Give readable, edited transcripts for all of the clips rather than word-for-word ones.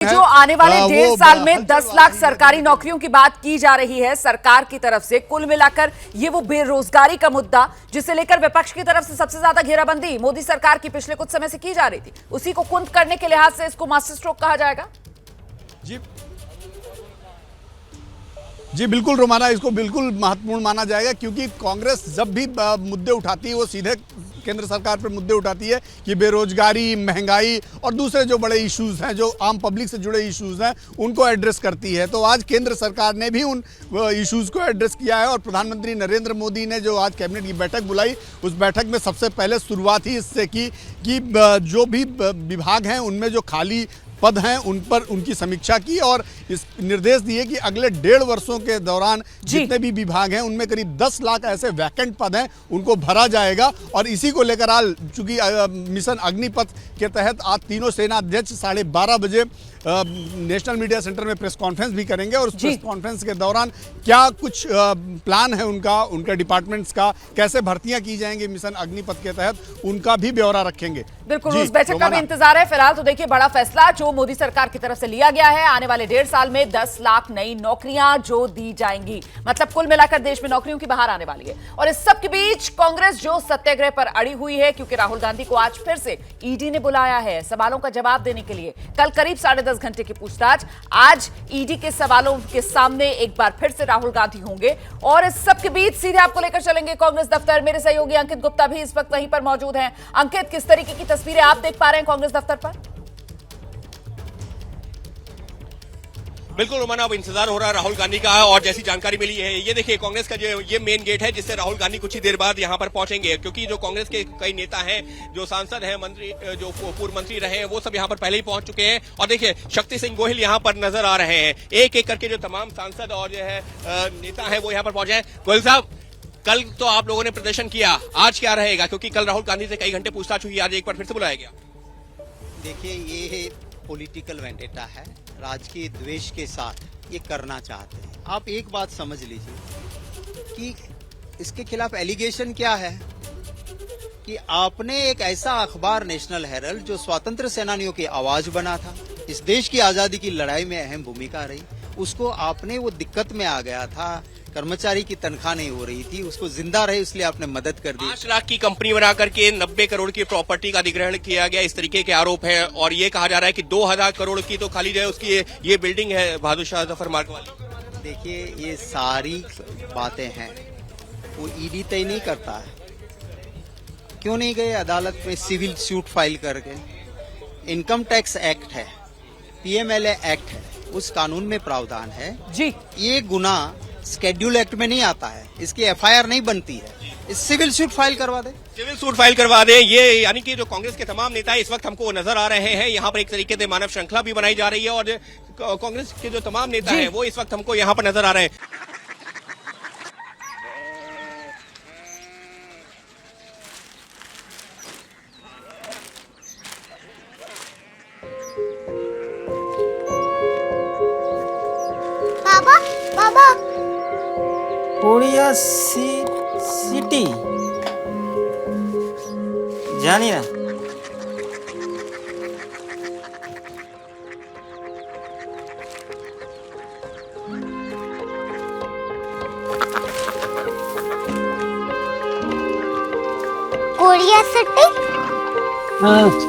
जो आने वाले 1.5 साल में 10 लाख सरकारी नौकरियों की बात की जा रही है सरकार की तरफ से। कुल मिलाकर ये वो बेरोजगारी का मुद्दा जिसे लेकर विपक्ष की तरफ से सबसे ज्यादा घेराबंदी मोदी सरकार की पिछले कुछ समय से की जा रही थी, उसी को कुंद करने के लिहाज से इसको मास्टर स्ट्रोक कहा जाएगा। जी बिल्कुल रोमाना, इसको बिल्कुल महत्वपूर्ण माना जाएगा क्योंकि कांग्रेस जब भी मुद्दे उठाती है वो सीधे केंद्र सरकार पर मुद्दे उठाती है कि बेरोजगारी, महंगाई और दूसरे जो बड़े इश्यूज हैं, जो आम पब्लिक से जुड़े इश्यूज हैं, उनको एड्रेस करती है। तो आज केंद्र सरकार ने भी उन इश्यूज को एड्रेस किया है और प्रधानमंत्री नरेंद्र मोदी ने जो आज कैबिनेट की बैठक बुलाई, उस बैठक में सबसे पहले शुरुआत ही इससे की कि जो भी विभाग हैं उनमें जो खाली पद हैं उन पर उनकी समीक्षा की और इस निर्देश दिए कि अगले 1.5 वर्षों के दौरान जितने भी विभाग हैं उनमें करीब 10 लाख ऐसे वैकेंट पद हैं, उनको भरा जाएगा। और इसी को लेकर आज चूंकि मिशन अग्निपथ के तहत आज तीनों सेना अध्यक्ष 12:30 बजे नेशनल मीडिया सेंटर में प्रेस कॉन्फ्रेंस भी करेंगे और उस प्रेस कॉन्फ्रेंस के दौरान क्या कुछ प्लान है उनका डिपार्टमेंट्स का, कैसे भर्तियां की जाएंगी मिशन अग्निपथ के तहत, उनका भी ब्यौरा रखेंगे। बिल्कुल, उस बैठक का भी इंतजार है। फिलहाल तो देखिए बड़ा फैसला जो मोदी सरकार की तरफ से लिया गया है, आने वाले 1.5 साल में 10 लाख नई नौकरियां जो दी जाएंगी, मतलब कुल मिलाकर देश में नौकरियों की बहार आने वाली है। और इस सब के बीच कांग्रेस जो सत्याग्रह पर अड़ी हुई है क्योंकि राहुल गांधी को आज फिर से ईडी ने बुलाया है सवालों का जवाब देने के लिए। कल करीब 10.5 घंटे की पूछताछ, आज ईडी के सवालों के सामने एक बार फिर से राहुल गांधी होंगे। और इस सब के बीच सीधे आपको लेकर चलेंगे कांग्रेस दफ्तर। मेरे सहयोगी अंकित गुप्ता भी इस वक्त वहीं पर मौजूद हैं। अंकित, किस तरीके की तस्वीरें आप देख पा रहे हैं कांग्रेस दफ्तर पर? बिल्कुल रोमाना, अब इंतजार हो रहा है राहुल गांधी का और जैसी जानकारी मिली है, ये देखिए कांग्रेस का जो ये मेन गेट है जिससे राहुल गांधी कुछ ही देर बाद यहां पर पहुंचेंगे क्योंकि जो कांग्रेस के कई नेता हैं, जो सांसद हैं, मंत्री, जो पूर्व मंत्री रहे हैं, वो सब यहां पर पहले ही पहुंच चुके हैं। और देखिए शक्ति सिंह गोहिल यहां पर नजर आ रहे हैं। एक एक करके जो तमाम सांसद और जो है नेता है वो यहां पर पहुंचे हैं। गोहिल साहब, कल तो आप लोगों ने प्रदर्शन किया, आज क्या रहेगा? क्योंकि कल राहुल गांधी से कई घंटे पूछताछ हुई, आज एक बार फिर से बुलाया गया। देखिए, ये पॉलिटिकल वेंडेटा है, राजकीय द्वेष के साथ ये करना चाहते हैं। आप एक बात समझ लीजिए कि इसके खिलाफ एलिगेशन क्या है कि आपने एक ऐसा अखबार नेशनल हेरल्ड जो स्वतंत्र सेनानियों की आवाज बना था, इस देश की आजादी की लड़ाई में अहम भूमिका रही, उसको आपने, वो दिक्कत में आ गया था, कर्मचारी की तनख्वाह नहीं हो रही थी, उसको जिंदा रहे इसलिए आपने मदद कर दी। 5 लाख की कंपनी बना करके 90 करोड़ की प्रॉपर्टी का अधिग्रहण किया गया, इस तरीके के आरोप है। और ये कहा जा रहा है कि 2000 करोड़ की तो खाली जो है उसकी ये बिल्डिंग है बहादुर शाह जफर मार्ग वाली। देखिए, ये सारी बातें हैं वो ईडी तय नहीं करता है। क्यों नहीं गए अदालत में सिविल सूट फाइल करके? इनकम टैक्स एक्ट है, पीएमएलए एक्ट है, उस कानून में प्रावधान है जी। ये गुना शेड्यूल एक्ट में नहीं आता है, इसकी एफआईआर नहीं बनती है, इस सिविल सूट फाइल करवा दे, सिविल सूट फाइल करवा दे। ये यानी कि जो कांग्रेस के तमाम नेता इस वक्त हमको नजर आ रहे हैं, यहाँ पर एक तरीके से मानव श्रृंखला भी बनाई जा रही है और कांग्रेस के जो तमाम नेता हैं वो इस वक्त हमको यहाँ पर नजर आ रहे हैं। कोरिया सिटी जानी ना? Korea city? हाँ।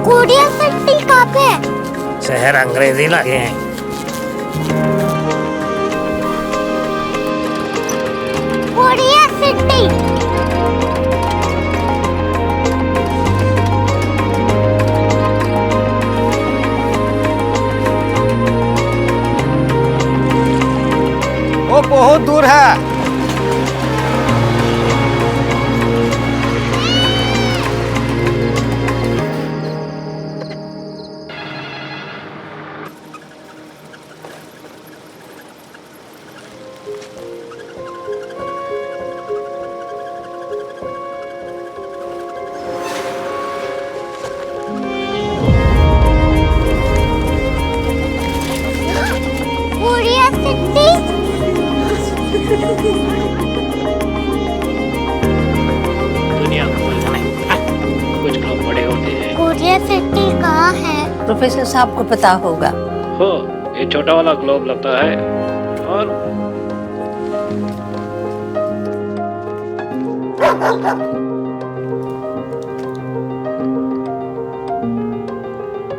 कोरिया सिटी कहाँ पे है? शहर अंग्रेजी लगे हैं। Korea city. वो बहुत दूर है। Korea city. दुनिया को कुछ लोग बड़े होते हैं। कोरिया सिटी कहाँ है? प्रोफेसर साहब को पता होगा। हो, ये छोटा वाला ग्लोब लगता है और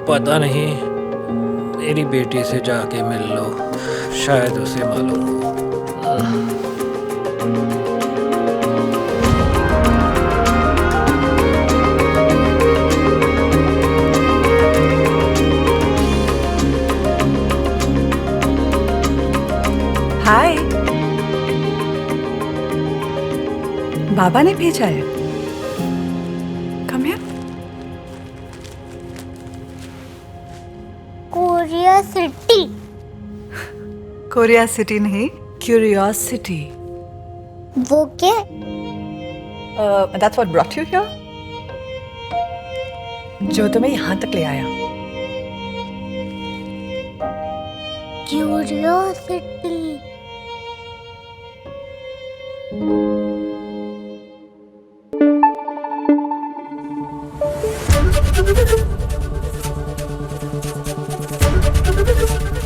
पता नहीं, मेरी बेटी से जाके मिल लो, शायद उसे मालूम हो। हाय, बाबा ने भेजा है। Come here. Korea city. Korea city नहीं, क्यूरियोसिटी। वो क्या? That's what brought you here? जो तुम्हें यहाँ तक ले आया। क्यूरियोसिटी।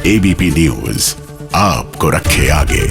एबीपी न्यूज आपको रखे आगे।